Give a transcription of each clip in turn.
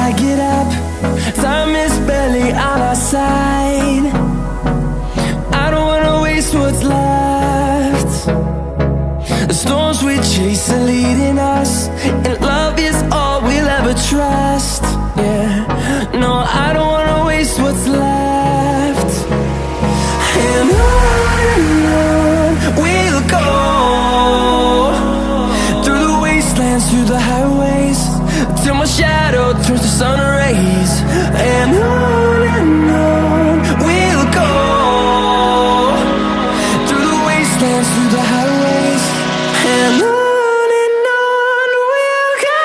I get up, time is barely on our side. I don't wanna waste what's left. The storms we chase are leading us, and love is all we'll ever trust. Yeah, no, I don't wanna waste what's left. And on we'll go, through the wastelands, through the highways, till my shadow turns to sun rays. And on we'll go, through the wastelands, through the highways, and on we'll go.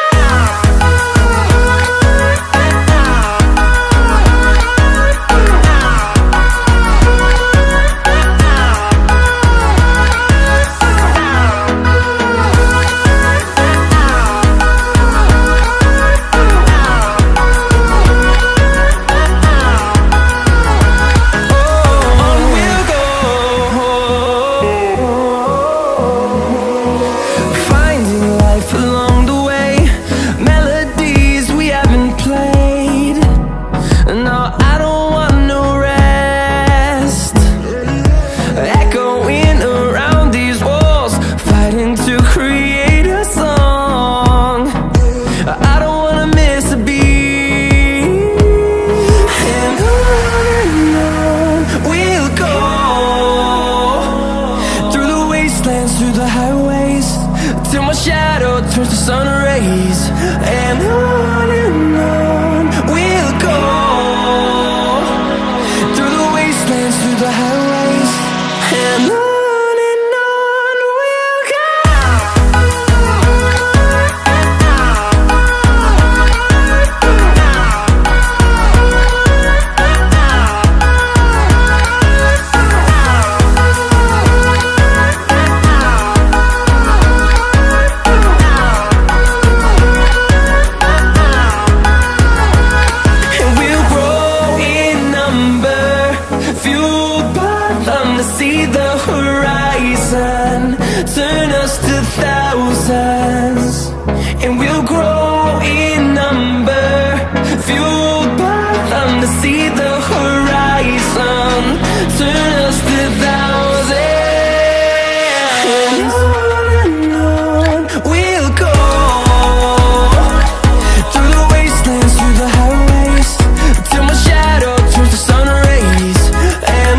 Through the highways, till my shadow turns to sun rays. And on we'll go, through the wastelands, through the highways, and on we'll go. See the horizon, turn us to thousands, and we'll grow in number, fueled by them. To see the horizon, turn us to thousands, and on we'll go, through the wastelands, through the highways, till my shadow turns to sun rays. And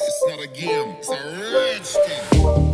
it's not a game, it's a rich thing.